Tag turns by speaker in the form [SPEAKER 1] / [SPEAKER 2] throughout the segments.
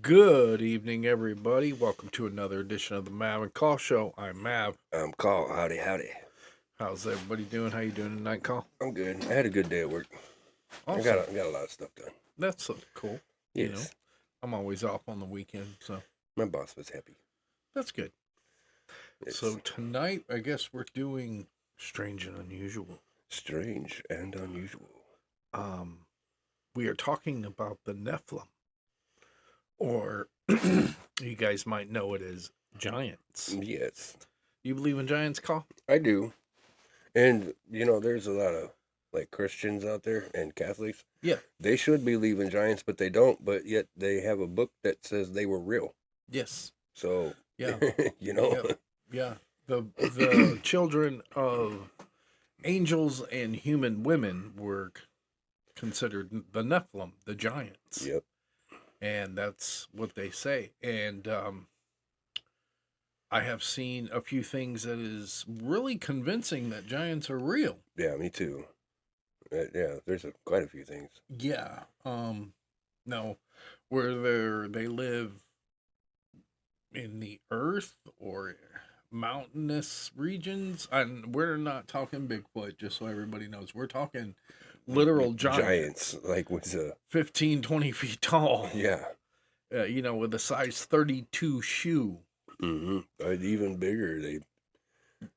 [SPEAKER 1] Good evening, everybody. Welcome to another edition of the Mav and Call Show. I'm Mav.
[SPEAKER 2] I'm Call. Howdy, howdy.
[SPEAKER 1] How's everybody doing? How you doing tonight, Call?
[SPEAKER 2] I'm good. I had a good day at work. I got
[SPEAKER 1] Awesome.
[SPEAKER 2] I got a lot of stuff done.
[SPEAKER 1] That's cool. You know,
[SPEAKER 2] Yes,
[SPEAKER 1] I'm always off on the weekend, so
[SPEAKER 2] my boss was happy.
[SPEAKER 1] that's good.
[SPEAKER 2] It's
[SPEAKER 1] So tonight, I guess we're doing strange and unusual.
[SPEAKER 2] strange and unusual.
[SPEAKER 1] Um, we are talking about the Nephilim, or you guys might know it as giants.
[SPEAKER 2] Yes,
[SPEAKER 1] You believe in giants, Call?
[SPEAKER 2] I do. And there's a lot of like Christians out there and Catholics.
[SPEAKER 1] Yeah.
[SPEAKER 2] They should believe in giants, but they don't. But yet they have a book that says they were real.
[SPEAKER 1] Yes.
[SPEAKER 2] So
[SPEAKER 1] Yeah.
[SPEAKER 2] you know,
[SPEAKER 1] Yeah. Yeah. The children of angels and human women were considered the Nephilim, the giants,
[SPEAKER 2] yep,
[SPEAKER 1] and that's what they say. And I have seen a few things that is really convincing that giants are real.
[SPEAKER 2] yeah, me too. Yeah, there's quite a few things.
[SPEAKER 1] Yeah. Now, where they live in the earth or mountainous regions, and we're not talking Bigfoot, just so everybody knows. We're talking literal giants,
[SPEAKER 2] Like with
[SPEAKER 1] 15, 20 feet tall,
[SPEAKER 2] yeah.
[SPEAKER 1] with a size 32 shoe.
[SPEAKER 2] Even bigger.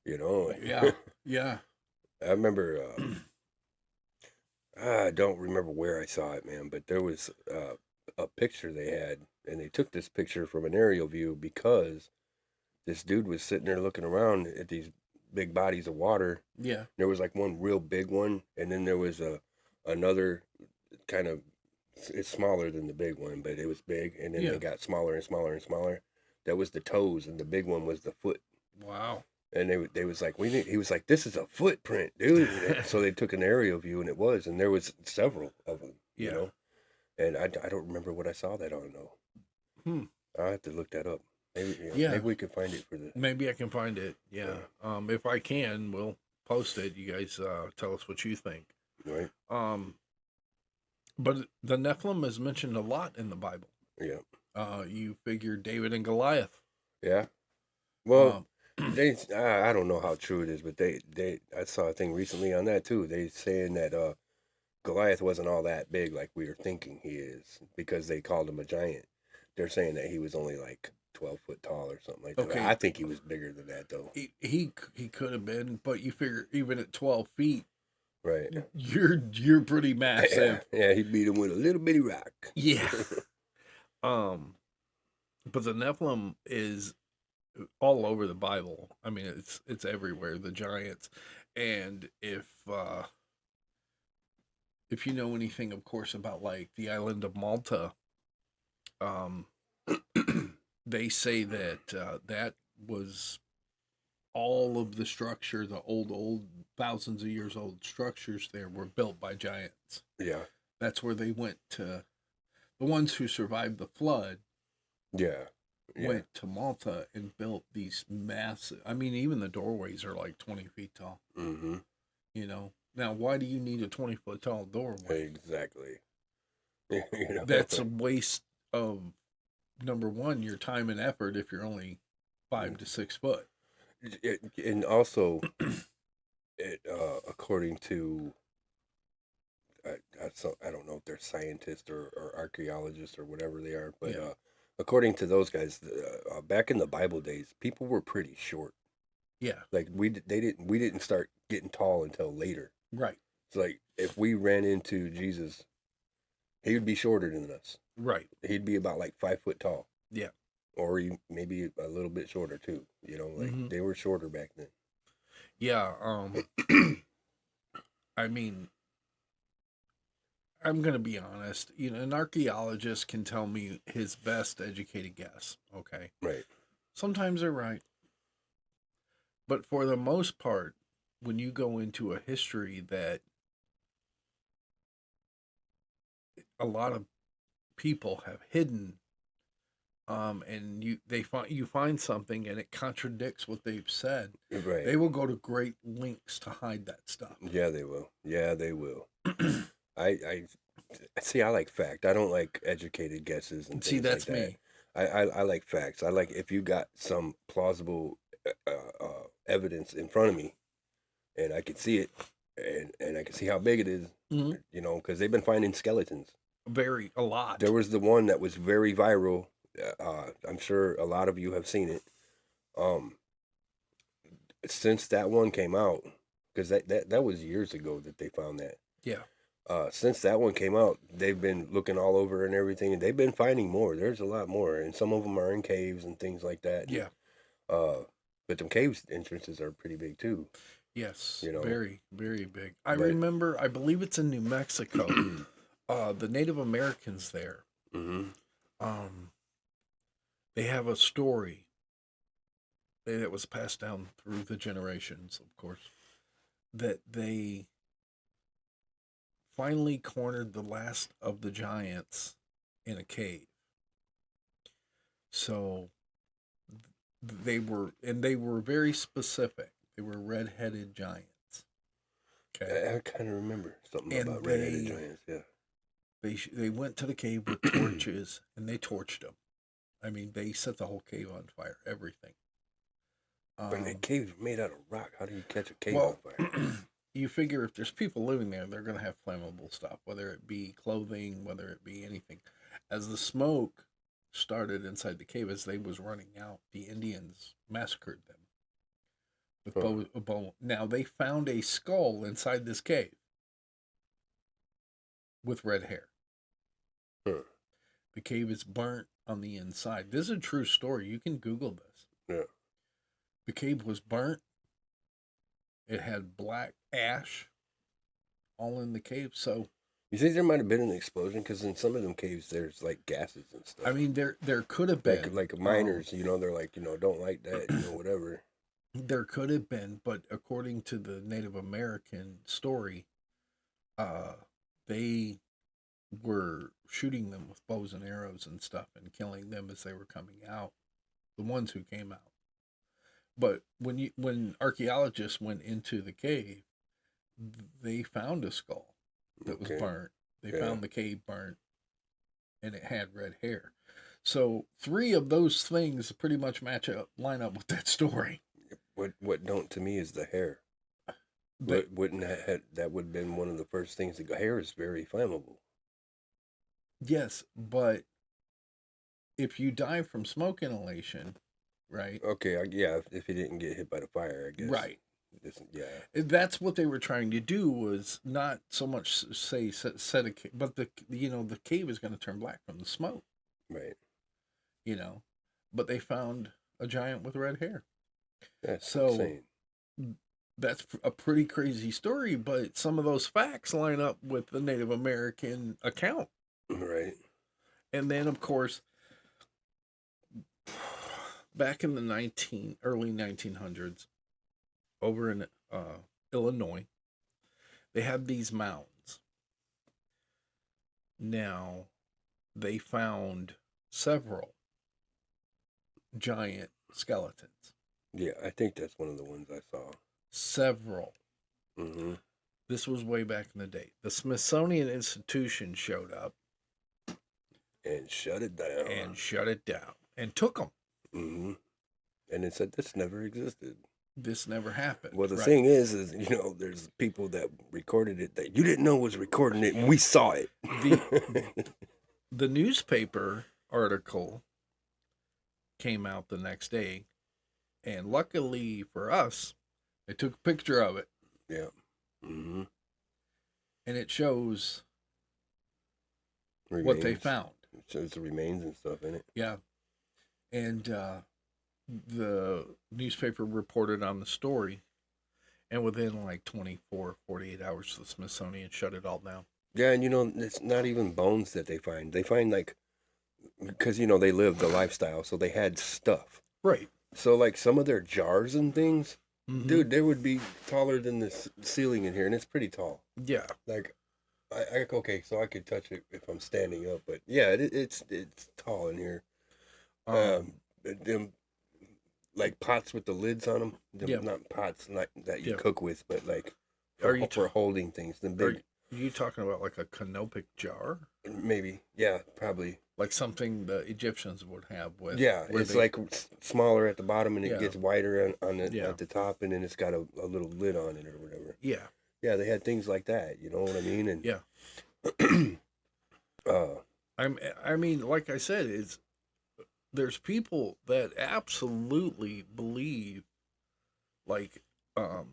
[SPEAKER 2] You know.
[SPEAKER 1] Yeah, yeah.
[SPEAKER 2] I remember. I don't remember where I saw it, man, but there was a picture they had, and they took this picture from an aerial view because this dude was sitting there looking around at these big bodies of water.
[SPEAKER 1] Yeah.
[SPEAKER 2] There was like one real big one, and then there was another kind of. It's smaller than the big one, but it was big, and then
[SPEAKER 1] Yeah.
[SPEAKER 2] they got smaller and smaller and smaller. That was the toes, and the big one was the foot.
[SPEAKER 1] Wow.
[SPEAKER 2] And they was like, he was like, this is a footprint, dude. So they took an aerial view, and it was, and there was several of them,
[SPEAKER 1] Yeah.
[SPEAKER 2] And I don't remember what I saw that on though.
[SPEAKER 1] Hmm.
[SPEAKER 2] I'll have to look that up. Maybe
[SPEAKER 1] Yeah.
[SPEAKER 2] maybe we can find it for the.
[SPEAKER 1] Maybe I can find it. Yeah. If I can, we'll post it. You guys tell us what you think.
[SPEAKER 2] Right.
[SPEAKER 1] But the Nephilim is mentioned a lot in the Bible.
[SPEAKER 2] Yeah.
[SPEAKER 1] You figure David and Goliath.
[SPEAKER 2] Yeah. Well,
[SPEAKER 1] Um,
[SPEAKER 2] I don't know how true it is, but I saw a thing recently on that too. They saying that Goliath wasn't all that big like we were thinking he is because they called him a giant. They're saying that he was only like 12 foot tall or something like that.
[SPEAKER 1] Okay.
[SPEAKER 2] I think he was bigger than that though.
[SPEAKER 1] he could have been, but you figure even at 12 feet,
[SPEAKER 2] Right.
[SPEAKER 1] you're pretty massive.
[SPEAKER 2] Yeah, he beat him with a little bitty rock.
[SPEAKER 1] Yeah. But the Nephilim is all over the Bible. I mean, it's everywhere. The giants, and if you know anything, of course, about like the island of Malta, um, they say that that was all of the structure, the old thousands of years old structures there were built by giants.
[SPEAKER 2] Yeah.
[SPEAKER 1] That's where they went to. The ones who survived the flood
[SPEAKER 2] Yeah.
[SPEAKER 1] went to Malta and built these massive. I mean, even the doorways are like 20 feet tall.
[SPEAKER 2] Mm-hmm.
[SPEAKER 1] Now why do you need a 20-foot tall doorway?
[SPEAKER 2] Exactly.
[SPEAKER 1] That's a waste of, number one, your time and effort if you're only 5 to 6 foot.
[SPEAKER 2] And also, according to I don't know if they're scientists or archaeologists or whatever they are, but
[SPEAKER 1] Yeah.
[SPEAKER 2] According to those guys, back in the Bible days, people were pretty short.
[SPEAKER 1] Yeah,
[SPEAKER 2] Like we didn't start getting tall until later.
[SPEAKER 1] right,
[SPEAKER 2] It's like if we ran into Jesus, he would be shorter than us.
[SPEAKER 1] right.
[SPEAKER 2] He'd be about like 5 foot tall.
[SPEAKER 1] Yeah.
[SPEAKER 2] Or maybe a little bit shorter too.
[SPEAKER 1] Mhm.
[SPEAKER 2] They were shorter back then.
[SPEAKER 1] Yeah, I mean, I'm going to be honest. An archaeologist can tell me his best educated guess, okay?
[SPEAKER 2] Right.
[SPEAKER 1] Sometimes they're right. But for the most part, when you go into a history that a lot of people have hidden, and you find something and it contradicts what they've said,
[SPEAKER 2] Right.
[SPEAKER 1] they will go to great lengths to hide that stuff.
[SPEAKER 2] Yeah, they will. Yeah, they will. I See, I like fact. I don't like educated guesses and
[SPEAKER 1] See,
[SPEAKER 2] things like
[SPEAKER 1] that's
[SPEAKER 2] that.
[SPEAKER 1] me.
[SPEAKER 2] I like facts. I like if you got some plausible evidence in front of me, and I can see it, and I can see how big it is.
[SPEAKER 1] Hmm.
[SPEAKER 2] You know, because they've been finding skeletons.
[SPEAKER 1] A lot.
[SPEAKER 2] There was the one that was very viral. I'm sure a lot of you have seen it. Um, since that one came out, because that was years ago that they found that.
[SPEAKER 1] Yeah.
[SPEAKER 2] Since that one came out, they've been looking all over and everything, and they've been finding more. There's a lot more, and some of them are in caves and things like that.
[SPEAKER 1] Yeah.
[SPEAKER 2] But them caves entrances are pretty big too.
[SPEAKER 1] Yes.
[SPEAKER 2] You know.
[SPEAKER 1] Very, very big. I
[SPEAKER 2] But-
[SPEAKER 1] remember, I believe it's in New Mexico. The Native Americans there,
[SPEAKER 2] Mm-hmm.
[SPEAKER 1] they have a story that was passed down through the generations, of course, that they finally cornered the last of the giants in a cave. So they were very specific. They were red-headed giants. Okay.
[SPEAKER 2] I kind of remember something
[SPEAKER 1] And
[SPEAKER 2] about red-headed giants. Yeah.
[SPEAKER 1] They went to the cave with torches and they torched them. I mean, they set the whole cave on fire. Everything.
[SPEAKER 2] But the cave's made out of rock. How do you catch a cave
[SPEAKER 1] Well,
[SPEAKER 2] on fire?
[SPEAKER 1] you figure if there's people living there, they're going to have flammable stuff, whether it be clothing, whether it be anything. As the smoke started inside the cave, as they was running out, the Indians massacred them with bow. Now they found a skull inside this cave with red hair.
[SPEAKER 2] Huh.
[SPEAKER 1] The cave is burnt on the inside. This is a true story. You can Google this.
[SPEAKER 2] Yeah.
[SPEAKER 1] The cave was burnt. It had black ash all in the cave. So,
[SPEAKER 2] You think there might have been an explosion? Because in some of them caves, there's like gases and stuff.
[SPEAKER 1] I mean, there could have been.
[SPEAKER 2] like miners, they're like, don't like that, whatever.
[SPEAKER 1] There could have been, but according to the Native American story, they were shooting them with bows and arrows and stuff and killing them as they were coming out, the ones who came out. But when archaeologists went into the cave, they found a skull that was
[SPEAKER 2] Okay.
[SPEAKER 1] burnt. They
[SPEAKER 2] Yeah.
[SPEAKER 1] found the cave burnt, and it had red hair. So 3 of those things pretty much line up with that story.
[SPEAKER 2] What don't to me is the hair. Wouldn't that would have been one of the first things to go? Hair is very flammable.
[SPEAKER 1] Yes, but if you die from smoke inhalation, right?
[SPEAKER 2] Okay, yeah, if he didn't get hit by the fire, I guess.
[SPEAKER 1] Right.
[SPEAKER 2] Yeah.
[SPEAKER 1] That's what they were trying to do, was not so much say set a cave, but the cave is going to turn black from the smoke,
[SPEAKER 2] Right.
[SPEAKER 1] But they found a giant with red hair.
[SPEAKER 2] That's
[SPEAKER 1] So-
[SPEAKER 2] insane.
[SPEAKER 1] That's a pretty crazy story, but some of those facts line up with the Native American account.
[SPEAKER 2] Right.
[SPEAKER 1] And then, of course, back in the early 1900s, over in Illinois, they had these mounds. Now, they found several giant skeletons.
[SPEAKER 2] Yeah, I think that's one of the ones I saw.
[SPEAKER 1] Several.
[SPEAKER 2] Mm-hmm.
[SPEAKER 1] This was way back in the day. The Smithsonian Institution showed up
[SPEAKER 2] And shut it down.
[SPEAKER 1] and shut it down and took them.
[SPEAKER 2] Mm-hmm. And it said this never existed.
[SPEAKER 1] This never happened.
[SPEAKER 2] Well, the
[SPEAKER 1] Right.
[SPEAKER 2] thing is, there's people that recorded it that you didn't know was recording it, and we saw it.
[SPEAKER 1] The newspaper article came out the next day, and luckily for us, they took a picture of it,
[SPEAKER 2] Yeah. Mm-hmm.
[SPEAKER 1] and it shows what they found.
[SPEAKER 2] It shows the remains and stuff in it.
[SPEAKER 1] Yeah. And the newspaper reported on the story, and within like 24, 48 hours, the Smithsonian shut it all down.
[SPEAKER 2] Yeah, and it's not even bones that they find. They find because they lived the lifestyle, so they had stuff.
[SPEAKER 1] Right.
[SPEAKER 2] So like some of their jars and things,
[SPEAKER 1] Mhm.
[SPEAKER 2] dude, they would be taller than the ceiling in here, and it's pretty tall.
[SPEAKER 1] Yeah.
[SPEAKER 2] Like, okay, so I could touch it if I'm standing up, but yeah, it's tall in here. Them like pots with the lids on them.
[SPEAKER 1] Yeah.
[SPEAKER 2] Not pots like that you
[SPEAKER 1] Yeah.
[SPEAKER 2] cook with, but like
[SPEAKER 1] Are you
[SPEAKER 2] for holding things. Them big
[SPEAKER 1] You talking about like a canopic jar,
[SPEAKER 2] Maybe, yeah, probably.
[SPEAKER 1] like something the Egyptians would have with
[SPEAKER 2] Yeah,
[SPEAKER 1] where
[SPEAKER 2] it's
[SPEAKER 1] they
[SPEAKER 2] like smaller at the bottom and it
[SPEAKER 1] yeah
[SPEAKER 2] gets wider on the
[SPEAKER 1] yeah
[SPEAKER 2] at the top, and then it's got a little lid on it or whatever.
[SPEAKER 1] yeah
[SPEAKER 2] Yeah, they had things like that. You know what I mean?
[SPEAKER 1] yeah.
[SPEAKER 2] And uh,
[SPEAKER 1] I mean, like I said, it's there's people that absolutely believe like um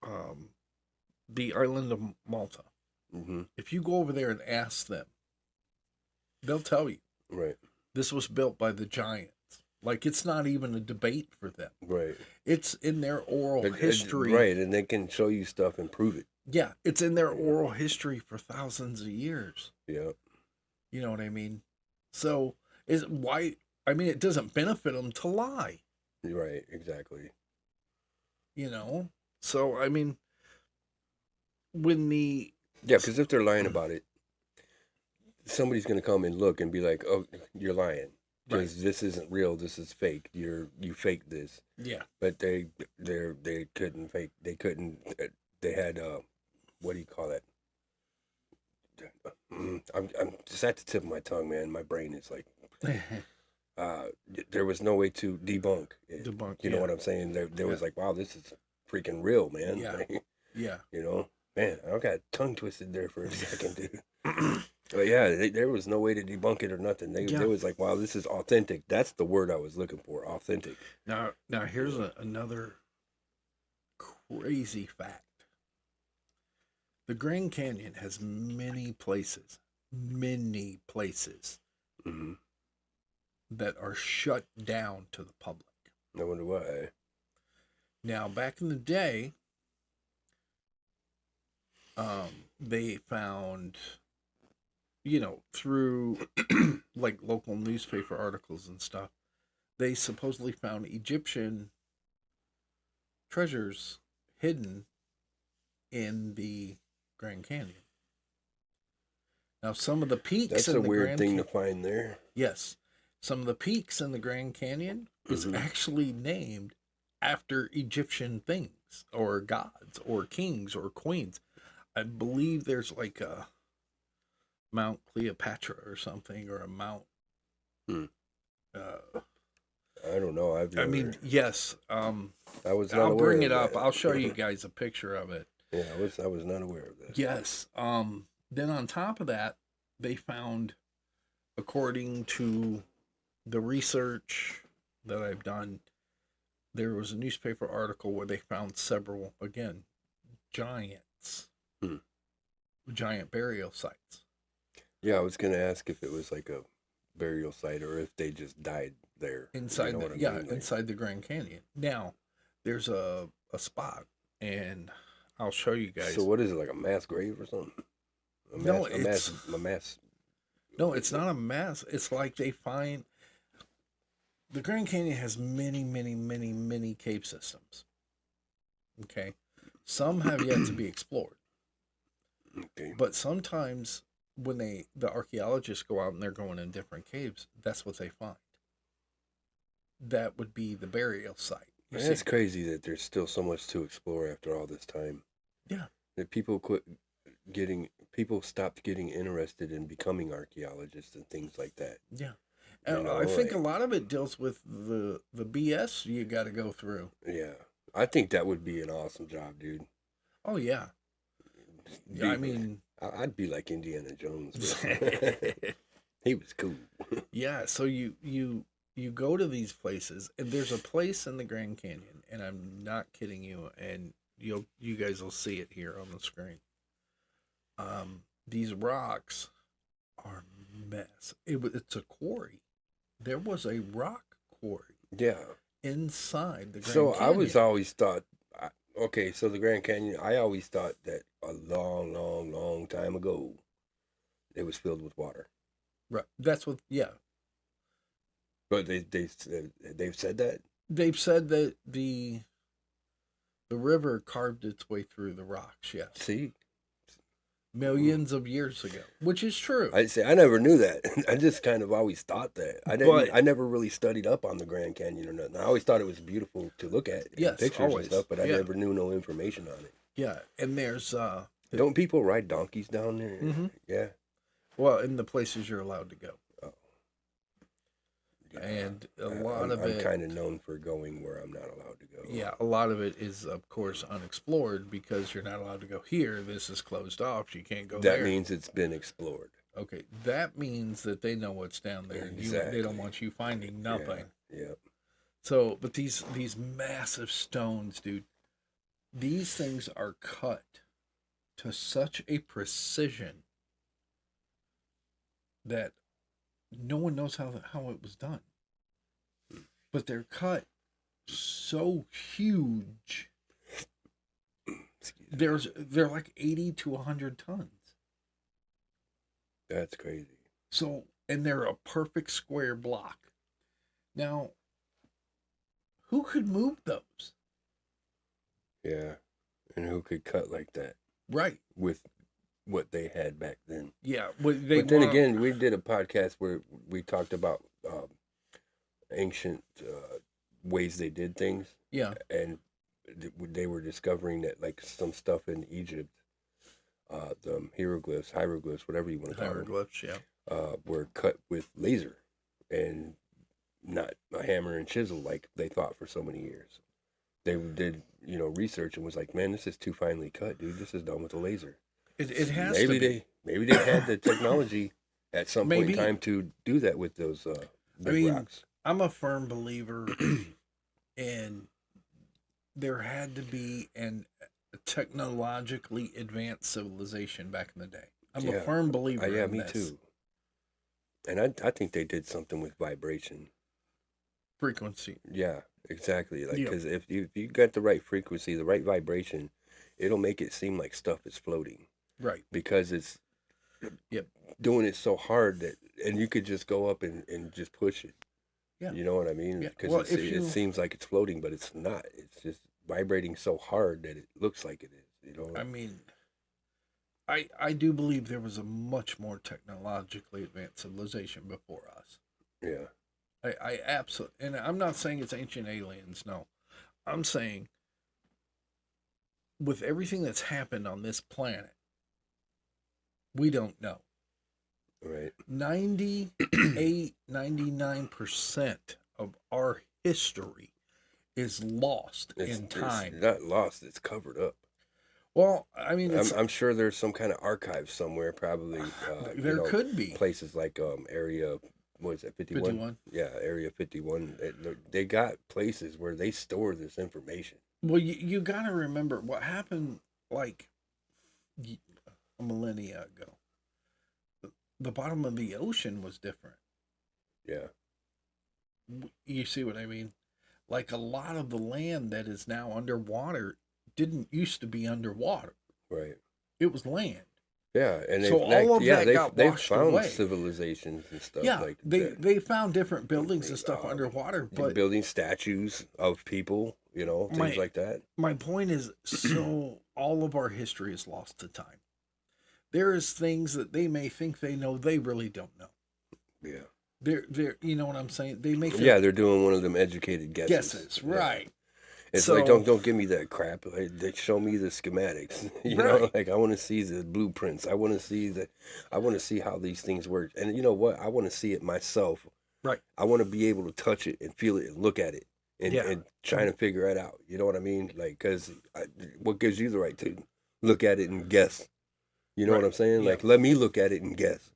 [SPEAKER 1] um the island of Malta.
[SPEAKER 2] hmm
[SPEAKER 1] If you go over there and ask them, they'll tell you
[SPEAKER 2] right,
[SPEAKER 1] this was built by the giants. Like it's not even a debate for them.
[SPEAKER 2] right,
[SPEAKER 1] It's in their oral history.
[SPEAKER 2] right, and they can show you stuff and prove it.
[SPEAKER 1] Yeah, it's in their oral history for thousands of years.
[SPEAKER 2] Yeah,
[SPEAKER 1] You know what I mean? So is why I mean it doesn't benefit them to lie,
[SPEAKER 2] right, exactly.
[SPEAKER 1] you know? So I mean when the
[SPEAKER 2] Yeah, because if they're lying about it, somebody's gonna come and look and be like, "Oh, you're lying because this isn't real. This is fake. You faked this."
[SPEAKER 1] yeah,
[SPEAKER 2] But they couldn't fake. They couldn't. They had what do you call that? I'm just at the tip of my tongue, man. My brain is like, there was no way to debunk it.
[SPEAKER 1] debunk.
[SPEAKER 2] You know what I'm saying? There was like, wow, this is freaking real, man.
[SPEAKER 1] Yeah. Yeah.
[SPEAKER 2] You know, man, I got tongue twisted there for a second, dude. But yeah, there was no way to debunk it or nothing. They was like, wow, this is authentic. That's the word I was looking for, authentic.
[SPEAKER 1] Now here's another crazy fact. The Grand Canyon has many places
[SPEAKER 2] hmm
[SPEAKER 1] that are shut down to the public.
[SPEAKER 2] I wonder why.
[SPEAKER 1] Now, back in the day, they found, through like local newspaper articles and stuff, they supposedly found Egyptian treasures hidden in the Grand Canyon. Now, some of the peaks
[SPEAKER 2] That's
[SPEAKER 1] in
[SPEAKER 2] a
[SPEAKER 1] the
[SPEAKER 2] weird
[SPEAKER 1] Grand
[SPEAKER 2] thing
[SPEAKER 1] Canyon,
[SPEAKER 2] to find there.
[SPEAKER 1] yes, some of the peaks in the Grand Canyon is actually named after Egyptian things or gods or kings or queens. I believe there's like a Mount Cleopatra or something, or a Mount.
[SPEAKER 2] Hmm.
[SPEAKER 1] Uh,
[SPEAKER 2] I don't know.
[SPEAKER 1] I mean, yes.
[SPEAKER 2] I was not
[SPEAKER 1] I'll
[SPEAKER 2] aware
[SPEAKER 1] bring
[SPEAKER 2] of
[SPEAKER 1] it up.
[SPEAKER 2] that.
[SPEAKER 1] I'll show you guys a picture of it.
[SPEAKER 2] Yeah, I was not aware of that.
[SPEAKER 1] Yes. Then on top of that, they found, according to the research that I've done, there was a newspaper article where they found several, again, giants, giant burial sites.
[SPEAKER 2] Yeah, I was gonna ask if it was like a burial site or if they just died there.
[SPEAKER 1] Inside,
[SPEAKER 2] You know what I mean? Like,
[SPEAKER 1] inside the Grand Canyon. Now, there's a spot, and I'll show you guys.
[SPEAKER 2] so what is it, like a mass grave or something?
[SPEAKER 1] No,
[SPEAKER 2] a mass.
[SPEAKER 1] No, it's not a mass. It's like they find the Grand Canyon has many, many, many, many cave systems. Okay. Some have yet to be explored.
[SPEAKER 2] Okay.
[SPEAKER 1] But sometimes when the archaeologists go out and they're going in different caves, that's what they find. That would be the burial site. You
[SPEAKER 2] It's
[SPEAKER 1] see?
[SPEAKER 2] crazy that there's still so much to explore after all this time.
[SPEAKER 1] Yeah.
[SPEAKER 2] That people stopped getting interested in becoming archaeologists and things like that.
[SPEAKER 1] Yeah.
[SPEAKER 2] You
[SPEAKER 1] And
[SPEAKER 2] know,
[SPEAKER 1] I think
[SPEAKER 2] like-
[SPEAKER 1] a lot of it deals with the BS you got to go through.
[SPEAKER 2] Yeah. I think that would be an awesome job, dude.
[SPEAKER 1] Oh yeah. Yeah, I mean,
[SPEAKER 2] I'd be like Indiana Jones. He was cool.
[SPEAKER 1] yeah. So you go to these places, and there's a place in the Grand Canyon, and I'm not kidding you, and you guys will see it here on the screen. These rocks are mess. It's a quarry. There was a rock quarry
[SPEAKER 2] Yeah.
[SPEAKER 1] inside the Grand
[SPEAKER 2] So
[SPEAKER 1] Canyon.
[SPEAKER 2] I was always thought, okay, so the Grand Canyon, I always thought that a long, long, long time ago, it was filled with water.
[SPEAKER 1] Right. That's what. Yeah.
[SPEAKER 2] But they've said that.
[SPEAKER 1] They've said that the river carved its way through the rocks. Yes.
[SPEAKER 2] See,
[SPEAKER 1] Millions of years ago, which is true.
[SPEAKER 2] I never knew that. I just kind of always thought that.
[SPEAKER 1] But-
[SPEAKER 2] I never really studied up on the Grand Canyon or nothing. I always thought it was beautiful to look at in
[SPEAKER 1] Yes,
[SPEAKER 2] pictures
[SPEAKER 1] always.
[SPEAKER 2] and stuff, but I
[SPEAKER 1] Yeah.
[SPEAKER 2] never knew no information on it.
[SPEAKER 1] Yeah, and there's
[SPEAKER 2] Don't people ride donkeys down there?
[SPEAKER 1] Mhm.
[SPEAKER 2] Yeah.
[SPEAKER 1] well, in the places you're allowed to go,
[SPEAKER 2] Oh, yeah.
[SPEAKER 1] and a lot of
[SPEAKER 2] I'm
[SPEAKER 1] it,
[SPEAKER 2] kind of known for going where I'm not allowed to go.
[SPEAKER 1] yeah, a lot of it is of course unexplored because you're not allowed to go here. This is closed off. You can't go
[SPEAKER 2] That
[SPEAKER 1] there.
[SPEAKER 2] means it's been explored.
[SPEAKER 1] Okay, that means that they know what's down there. They
[SPEAKER 2] Exactly.
[SPEAKER 1] don't want you finding nothing.
[SPEAKER 2] Yeah.
[SPEAKER 1] So, but these massive stones, dude, these things are cut to such a precision that no one knows how it was done. But they're cut so huge.
[SPEAKER 2] Excuse me.
[SPEAKER 1] They're like 80 to 100 tons.
[SPEAKER 2] That's crazy.
[SPEAKER 1] So, and they're a perfect square block. Now, who could move those?
[SPEAKER 2] Yeah. And who could cut like that
[SPEAKER 1] Right.
[SPEAKER 2] with what they had back then?
[SPEAKER 1] Yeah.
[SPEAKER 2] But then again, we did a podcast where we talked about ancient ways they did things.
[SPEAKER 1] Yeah.
[SPEAKER 2] And they were discovering that like some stuff in Egypt, the hieroglyphs, whatever you want to call them,
[SPEAKER 1] Hieroglyphs, yeah.
[SPEAKER 2] were cut with laser and not a hammer and chisel like they thought for so many years. They did, research and was like, man, this is too finely cut, dude. This is done with a laser.
[SPEAKER 1] It has
[SPEAKER 2] maybe
[SPEAKER 1] to be.
[SPEAKER 2] Maybe they had the technology at some point
[SPEAKER 1] Maybe.
[SPEAKER 2] in time to do that with those big rocks.
[SPEAKER 1] I'm a firm believer in there had to be a technologically advanced civilization back in the day. I'm a firm believer
[SPEAKER 2] yeah,
[SPEAKER 1] in
[SPEAKER 2] me
[SPEAKER 1] this.
[SPEAKER 2] too. And I think they did something with vibration.
[SPEAKER 1] Frequency.
[SPEAKER 2] Yeah, exactly. Like,
[SPEAKER 1] Yeah.
[SPEAKER 2] because if you got the right frequency, the right vibration, it'll make it seem like stuff is floating.
[SPEAKER 1] Right.
[SPEAKER 2] Because it's
[SPEAKER 1] Yep.
[SPEAKER 2] doing it so hard and you could just go up and just push it.
[SPEAKER 1] Yeah.
[SPEAKER 2] You know what I mean?
[SPEAKER 1] Yeah.
[SPEAKER 2] Because
[SPEAKER 1] Well,
[SPEAKER 2] it seems like it's floating, but it's not. It's just vibrating so hard that it looks like it is. You know?
[SPEAKER 1] I mean, I do believe there was a much more technologically advanced civilization before us.
[SPEAKER 2] Yeah.
[SPEAKER 1] I absolutely, and I'm not saying it's ancient aliens. No, I'm saying with everything that's happened on this planet, we don't know.
[SPEAKER 2] Right.
[SPEAKER 1] 98, 99% of our history is lost in time.
[SPEAKER 2] It's not lost. It's covered up.
[SPEAKER 1] Well, I mean,
[SPEAKER 2] I'm sure there's some kind of archive somewhere, probably.
[SPEAKER 1] there could be
[SPEAKER 2] places like area, what is it, 51?
[SPEAKER 1] 51.
[SPEAKER 2] Yeah, Area 51. They got places where they store this information.
[SPEAKER 1] Well, you got to remember what happened like a millennia ago. The bottom of the ocean was different.
[SPEAKER 2] Yeah.
[SPEAKER 1] You see what I mean? Like a lot of the land that is now underwater didn't used to be underwater.
[SPEAKER 2] Right.
[SPEAKER 1] It was land.
[SPEAKER 2] Yeah, and
[SPEAKER 1] So all of that got
[SPEAKER 2] they've
[SPEAKER 1] washed
[SPEAKER 2] found
[SPEAKER 1] away.
[SPEAKER 2] civilizations and stuff
[SPEAKER 1] Yeah,
[SPEAKER 2] like that.
[SPEAKER 1] they found different buildings and stuff underwater, but
[SPEAKER 2] building statues of people, things like that.
[SPEAKER 1] my point is, so all of our history is lost to time. There is things that they may think they know, they really don't know.
[SPEAKER 2] Yeah.
[SPEAKER 1] They're you know what I'm saying? They make
[SPEAKER 2] they're doing one of them educated guesses.
[SPEAKER 1] Right.
[SPEAKER 2] It's
[SPEAKER 1] So-
[SPEAKER 2] like don't give me that crap. Like, they show me the schematics. You know,
[SPEAKER 1] Right.
[SPEAKER 2] like I want to see the blueprints. I want to see how these things work. And you know what? I want to see it myself.
[SPEAKER 1] Right.
[SPEAKER 2] I want to be able to touch it and feel it and look at it and trying to figure it out. You know what I mean? Like, because what gives you the right to look at it and guess? You know
[SPEAKER 1] Right.
[SPEAKER 2] what I'm saying?
[SPEAKER 1] Yeah.
[SPEAKER 2] Like, let me look at it and guess.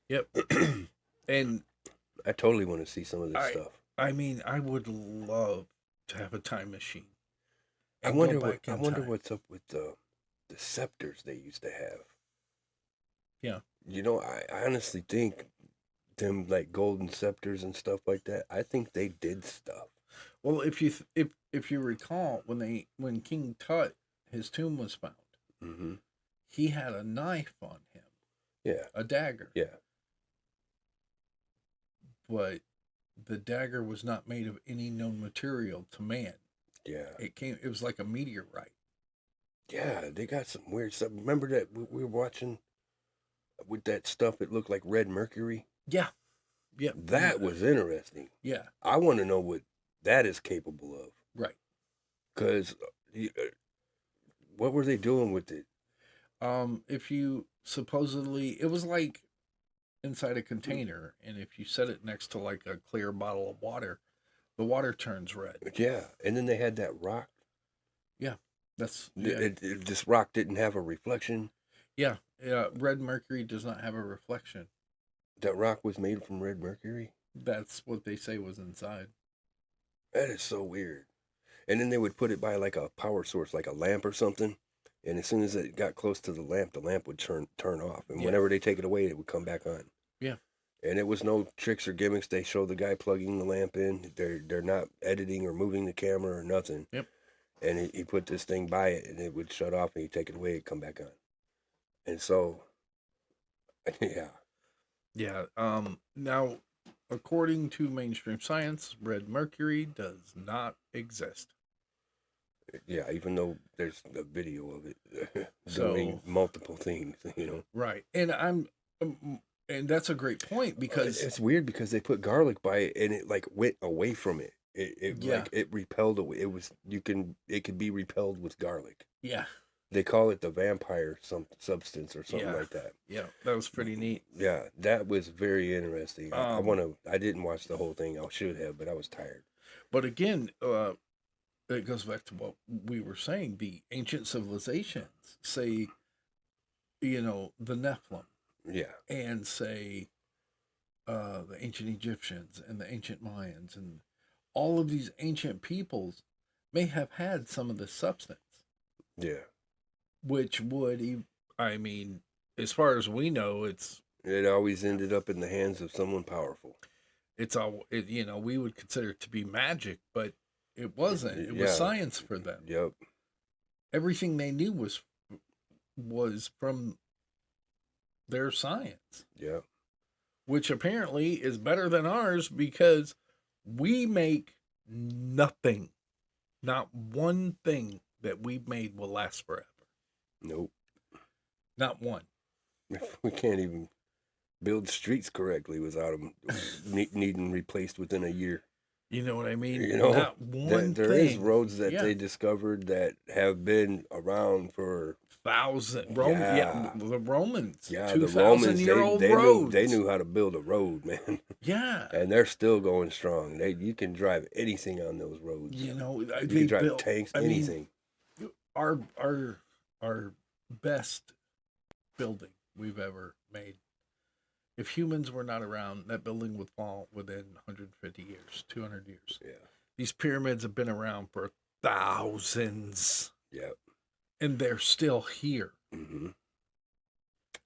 [SPEAKER 1] Yep. And
[SPEAKER 2] I totally want to see some of this stuff.
[SPEAKER 1] I mean, I would love to have a time machine.
[SPEAKER 2] I
[SPEAKER 1] and
[SPEAKER 2] wonder
[SPEAKER 1] go back in time.
[SPEAKER 2] what's up with the scepters they used to have.
[SPEAKER 1] Yeah.
[SPEAKER 2] I honestly think them like golden scepters and stuff like that. I think they did stuff.
[SPEAKER 1] Well, if you recall, when King Tut, his tomb was found,
[SPEAKER 2] Mm-hmm.
[SPEAKER 1] he had a knife on him,
[SPEAKER 2] Yeah.
[SPEAKER 1] a dagger,
[SPEAKER 2] Yeah.
[SPEAKER 1] but the dagger was not made of any known material to man.
[SPEAKER 2] Yeah.
[SPEAKER 1] It was like a meteorite.
[SPEAKER 2] Yeah. They got some weird stuff. Remember that we were watching with that stuff? It looked like red mercury.
[SPEAKER 1] Yeah. Yeah.
[SPEAKER 2] That was interesting.
[SPEAKER 1] Yeah.
[SPEAKER 2] I want to know what that is capable of.
[SPEAKER 1] Right.
[SPEAKER 2] Because what were they doing with it?
[SPEAKER 1] If you supposedly, it was like inside a container, and if you set it next to like a clear bottle of water, the water turns red.
[SPEAKER 2] Yeah, and then they had that rock.
[SPEAKER 1] Yeah, that's yeah,
[SPEAKER 2] This rock didn't have a reflection.
[SPEAKER 1] yeah, yeah. Red mercury does not have a reflection.
[SPEAKER 2] That rock was made from red mercury.
[SPEAKER 1] That's what they say was inside.
[SPEAKER 2] That is so weird. And then they would put it by like a power source, like a lamp or something. And as soon as it got close to the lamp would turn off. And
[SPEAKER 1] Yeah.
[SPEAKER 2] whenever they take it away, it would come back on.
[SPEAKER 1] Yeah.
[SPEAKER 2] And it was no tricks or gimmicks. They show the guy plugging the lamp in. They're not editing or moving the camera or nothing.
[SPEAKER 1] Yep.
[SPEAKER 2] And he put this thing by it, and it would shut off, and he'd take it away, it'd come back on. And so, yeah.
[SPEAKER 1] Yeah. Now, according to mainstream science, red mercury does not exist.
[SPEAKER 2] Yeah, even though there's a video of it
[SPEAKER 1] So-
[SPEAKER 2] doing multiple things,
[SPEAKER 1] Right. And and that's a great point because
[SPEAKER 2] it's weird because they put garlic by it and it like went away from it.
[SPEAKER 1] Yeah.
[SPEAKER 2] Like it repelled away. It could be repelled with garlic.
[SPEAKER 1] yeah,
[SPEAKER 2] They call it the vampire substance or something
[SPEAKER 1] Yeah.
[SPEAKER 2] like that.
[SPEAKER 1] yeah, that was pretty neat.
[SPEAKER 2] Yeah, that was very interesting.
[SPEAKER 1] Um,
[SPEAKER 2] I didn't watch the whole thing. I should have, but I was tired.
[SPEAKER 1] But again, it goes back to what we were saying. The ancient civilizations say, the Nephilim,
[SPEAKER 2] Yeah.
[SPEAKER 1] and say the ancient Egyptians and the ancient Mayans, and all of these ancient peoples may have had some of this substance,
[SPEAKER 2] Yeah.
[SPEAKER 1] which would, I mean, as far as we know,
[SPEAKER 2] It always ended up in the hands of someone powerful.
[SPEAKER 1] we would consider it to be magic, but it wasn't. It was
[SPEAKER 2] Yeah.
[SPEAKER 1] science for them.
[SPEAKER 2] Yep.
[SPEAKER 1] Everything they knew was from their science,
[SPEAKER 2] Yep.
[SPEAKER 1] which apparently is better than ours because we make nothing. Not one thing that we've made will last forever.
[SPEAKER 2] Nope.
[SPEAKER 1] Not one.
[SPEAKER 2] We can't even build streets correctly without them needing replaced within a year.
[SPEAKER 1] You know what I mean?
[SPEAKER 2] You know,
[SPEAKER 1] Not one
[SPEAKER 2] There is
[SPEAKER 1] thing.
[SPEAKER 2] roads that
[SPEAKER 1] Yeah.
[SPEAKER 2] they discovered that have been around for
[SPEAKER 1] Yeah, the Romans.
[SPEAKER 2] the
[SPEAKER 1] 2,000
[SPEAKER 2] Romans.
[SPEAKER 1] year old
[SPEAKER 2] They
[SPEAKER 1] roads.
[SPEAKER 2] knew how to build a road, man,
[SPEAKER 1] Yeah.
[SPEAKER 2] and they're still going strong. You can drive anything on those roads.
[SPEAKER 1] You
[SPEAKER 2] You
[SPEAKER 1] they
[SPEAKER 2] can drive
[SPEAKER 1] built,
[SPEAKER 2] tanks,
[SPEAKER 1] I mean,
[SPEAKER 2] anything.
[SPEAKER 1] our best building we've ever made. If humans were not around, that building would fall within 150 years, 200 years.
[SPEAKER 2] Yeah.
[SPEAKER 1] These pyramids have been around for thousands,
[SPEAKER 2] Yep.
[SPEAKER 1] and they're still here.
[SPEAKER 2] hmm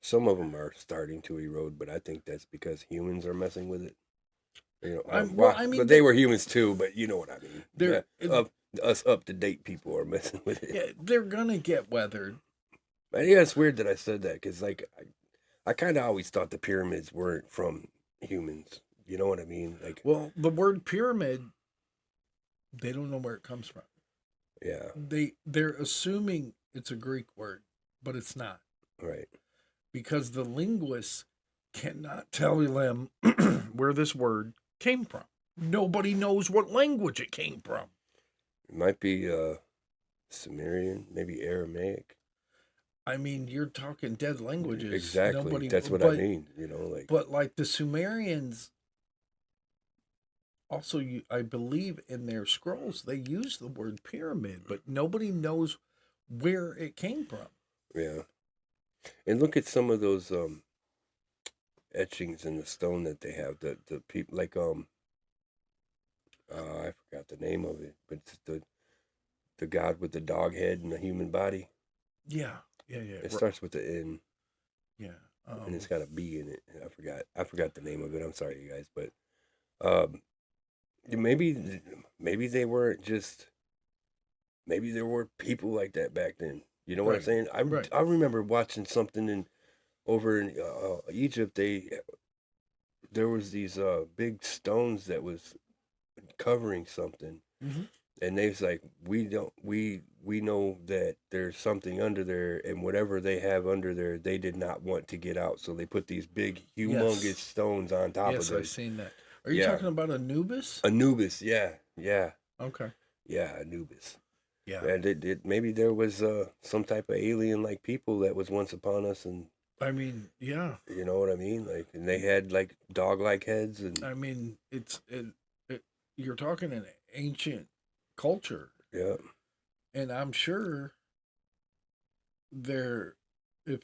[SPEAKER 2] Some of them are starting to erode, but I think that's because humans are messing with it. But they were humans too. But you know what I mean.
[SPEAKER 1] They're-
[SPEAKER 2] Us up to date people are messing with it.
[SPEAKER 1] Yeah, they're gonna get weathered.
[SPEAKER 2] And yeah, it's weird that I said that because like I kind of always thought the pyramids weren't from humans. You know what I mean? Like,
[SPEAKER 1] Well, the word pyramid, they don't know where it comes from.
[SPEAKER 2] yeah,
[SPEAKER 1] They're assuming it's a Greek word, but it's not,
[SPEAKER 2] right.
[SPEAKER 1] because the linguists cannot tell them where this word came from. Nobody knows what language it came from.
[SPEAKER 2] It might be Sumerian, maybe Aramaic.
[SPEAKER 1] I mean, you're talking dead languages.
[SPEAKER 2] Exactly. That's what I mean. Like.
[SPEAKER 1] But like the Sumerians, also, I believe in their scrolls they use the word pyramid, but nobody knows where it came from.
[SPEAKER 2] Yeah. And look at some of those etchings in the stone that they have. The people like I forgot the name of it, but it's the god with the dog head and the human body.
[SPEAKER 1] Yeah.
[SPEAKER 2] It starts with the N
[SPEAKER 1] Yeah.
[SPEAKER 2] and it's got a B in it. I forgot the name of it. I'm sorry, you guys, but maybe they weren't just. Maybe there were people like that back then. You know what I'm
[SPEAKER 1] Right.
[SPEAKER 2] saying?
[SPEAKER 1] Right.
[SPEAKER 2] I remember watching something over in Egypt. There was these big stones that was covering something,
[SPEAKER 1] Mhm.
[SPEAKER 2] and they was like, we know that there's something under there, and whatever they have under there, they did not want to get out, so they put these big, humongous
[SPEAKER 1] Yes.
[SPEAKER 2] stones on top
[SPEAKER 1] Yes,
[SPEAKER 2] of them.
[SPEAKER 1] I've seen that. Are you
[SPEAKER 2] Yeah.
[SPEAKER 1] talking about Anubis?
[SPEAKER 2] Anubis, yeah,
[SPEAKER 1] Okay.
[SPEAKER 2] Anubis.
[SPEAKER 1] Yeah.
[SPEAKER 2] And maybe there was some type of alien like people that was once upon us, and
[SPEAKER 1] I mean, yeah.
[SPEAKER 2] you know what I mean? Like, and they had like dog like heads, and
[SPEAKER 1] I mean, it you're talking an ancient culture,
[SPEAKER 2] yeah,
[SPEAKER 1] and I'm sure there, if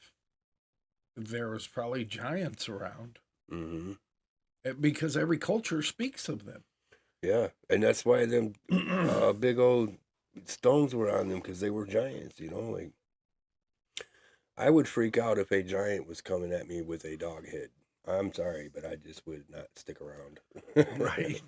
[SPEAKER 1] there was probably giants around,
[SPEAKER 2] hmm
[SPEAKER 1] because every culture speaks of them.
[SPEAKER 2] yeah, and that's why them big old stones were on them because they were giants. You know, like I would freak out if a giant was coming at me with a dog head. I'm sorry, but I just would not stick around.
[SPEAKER 1] Right.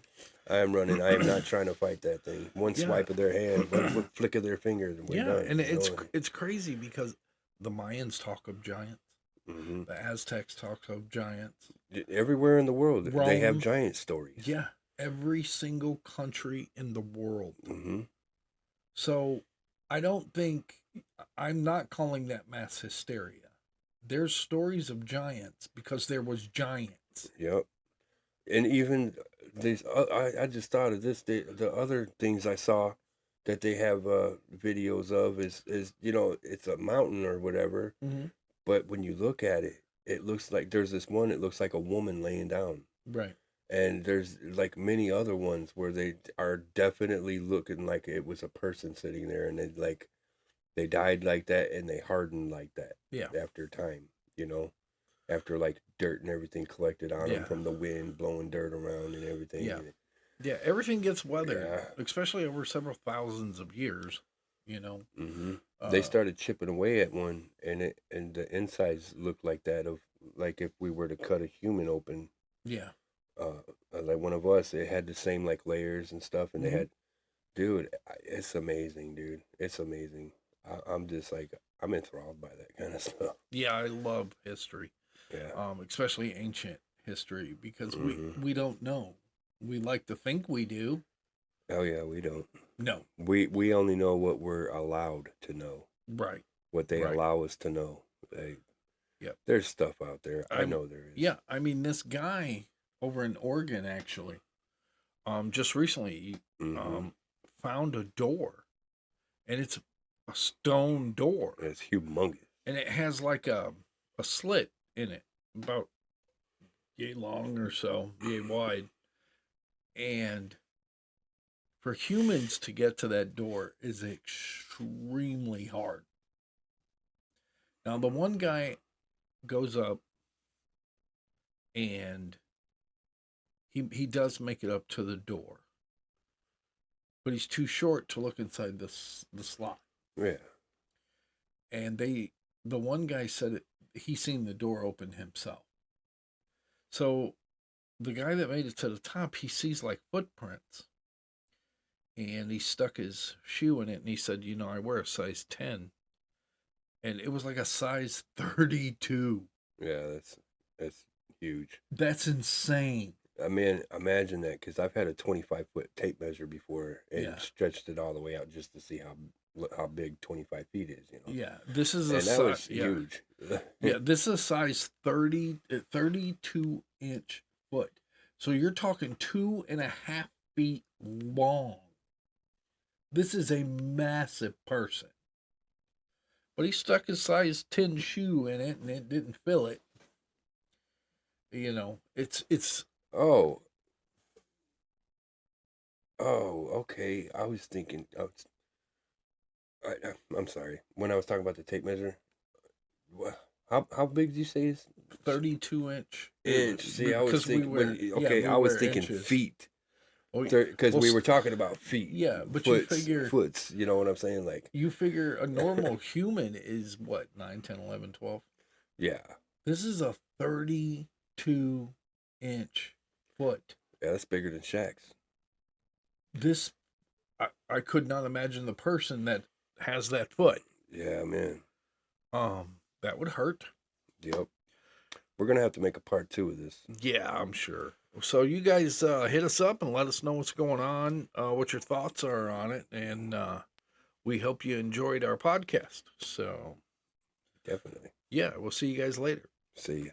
[SPEAKER 2] I am running. I am not trying to fight that thing. One
[SPEAKER 1] Yeah.
[SPEAKER 2] swipe of their hand, one flick of their fingers, and we're
[SPEAKER 1] Yeah,
[SPEAKER 2] done.
[SPEAKER 1] and
[SPEAKER 2] You know?
[SPEAKER 1] it's crazy because the Mayans talk of giants,
[SPEAKER 2] Mhm.
[SPEAKER 1] the Aztecs talk of giants,
[SPEAKER 2] Everywhere in the world, they have
[SPEAKER 1] Rome.
[SPEAKER 2] giant stories.
[SPEAKER 1] Yeah, every single country in the world.
[SPEAKER 2] hmm
[SPEAKER 1] So I don't think I'm not calling that mass hysteria. There's stories of giants because there was giants.
[SPEAKER 2] Yep. And even these, I just thought of this. The other things I saw that they have videos of is it's a mountain or whatever.
[SPEAKER 1] Mm-hmm.
[SPEAKER 2] But when you look at it, it looks like there's this one. It looks like a woman laying down.
[SPEAKER 1] Right.
[SPEAKER 2] And there's like many other ones where they are definitely looking like it was a person sitting there, and they died like that, and they hardened like that.
[SPEAKER 1] Yeah.
[SPEAKER 2] After time, after like dirt and everything collected on them
[SPEAKER 1] Yeah.
[SPEAKER 2] from the wind blowing dirt around and everything.
[SPEAKER 1] Yeah. Yeah, everything gets weathered,
[SPEAKER 2] Yeah.
[SPEAKER 1] especially over several thousands of years. You know.
[SPEAKER 2] hmm They started chipping away at one, and the insides looked like that of like if we were to cut a human open.
[SPEAKER 1] Yeah.
[SPEAKER 2] Like one of us, it had the same like layers and stuff, and they
[SPEAKER 1] Mhm.
[SPEAKER 2] had, dude, it's amazing, dude. It's amazing. I'm just like I'm enthralled by that kind of stuff.
[SPEAKER 1] Yeah, I love history,
[SPEAKER 2] Yeah.
[SPEAKER 1] especially ancient history, because
[SPEAKER 2] hmm
[SPEAKER 1] we don't know. We like to think we do.
[SPEAKER 2] Oh yeah, we don't.
[SPEAKER 1] No.
[SPEAKER 2] We only know what we're allowed to know,
[SPEAKER 1] Right.
[SPEAKER 2] what they
[SPEAKER 1] Right.
[SPEAKER 2] allow us to know. Like,
[SPEAKER 1] Yep.
[SPEAKER 2] there's stuff out there. I
[SPEAKER 1] I'm-
[SPEAKER 2] know there is.
[SPEAKER 1] Yeah, I mean this guy over in Oregon actually, just recently,
[SPEAKER 2] hmm
[SPEAKER 1] found a door, and it's a stone door,
[SPEAKER 2] It's humongous.
[SPEAKER 1] and it has like a slit in it, about yay long or so, yay wide, and for humans to get to that door is extremely hard. Now the one guy goes up and he does make it up to the door, but he's too short to look inside the slot.
[SPEAKER 2] Yeah.
[SPEAKER 1] And the one guy said he seen the door open himself. So the guy that made it to the top, he sees like footprints, and he stuck his shoe in it, and he said, I wear a size 10, and it was like a size 32.
[SPEAKER 2] Yeah, that's huge.
[SPEAKER 1] That's insane.
[SPEAKER 2] I mean, imagine that, because I've had a 25-foot tape measure before and
[SPEAKER 1] Yeah.
[SPEAKER 2] stretched it all the way out just to see how big 25 feet is.
[SPEAKER 1] Yeah, this is
[SPEAKER 2] And
[SPEAKER 1] a
[SPEAKER 2] that was
[SPEAKER 1] size. Yeah.
[SPEAKER 2] huge.
[SPEAKER 1] Yeah, this is a size 32 inch foot. So you're talking 2.5 feet long. This is a massive person. But he stuck his size 10 shoe in it and it didn't fill it. It's
[SPEAKER 2] Oh, okay. I was thinking. I'm sorry. When I was talking about the tape measure, how big did you say is
[SPEAKER 1] 32 inch.
[SPEAKER 2] inch? See, I was thinking. I was thinking
[SPEAKER 1] inches.
[SPEAKER 2] feet.
[SPEAKER 1] Oh,
[SPEAKER 2] Because
[SPEAKER 1] well,
[SPEAKER 2] we were talking about feet.
[SPEAKER 1] Yeah, but
[SPEAKER 2] foots,
[SPEAKER 1] you figure
[SPEAKER 2] foots. You know what I'm saying? Like,
[SPEAKER 1] you figure a normal human is what, 9, 10, 11, 12.
[SPEAKER 2] yeah,
[SPEAKER 1] This is a 32 inch foot.
[SPEAKER 2] yeah, that's bigger than Shaq's.
[SPEAKER 1] This, I could not imagine the person that has that foot.
[SPEAKER 2] Yeah, man.
[SPEAKER 1] That would hurt.
[SPEAKER 2] Yep. We're gonna have to make a part 2 of this.
[SPEAKER 1] Yeah, I'm sure. So you guys hit us up and let us know what's going on, what your thoughts are on it, and we hope you enjoyed our podcast. So
[SPEAKER 2] Definitely.
[SPEAKER 1] yeah, we'll see you guys later.
[SPEAKER 2] See ya.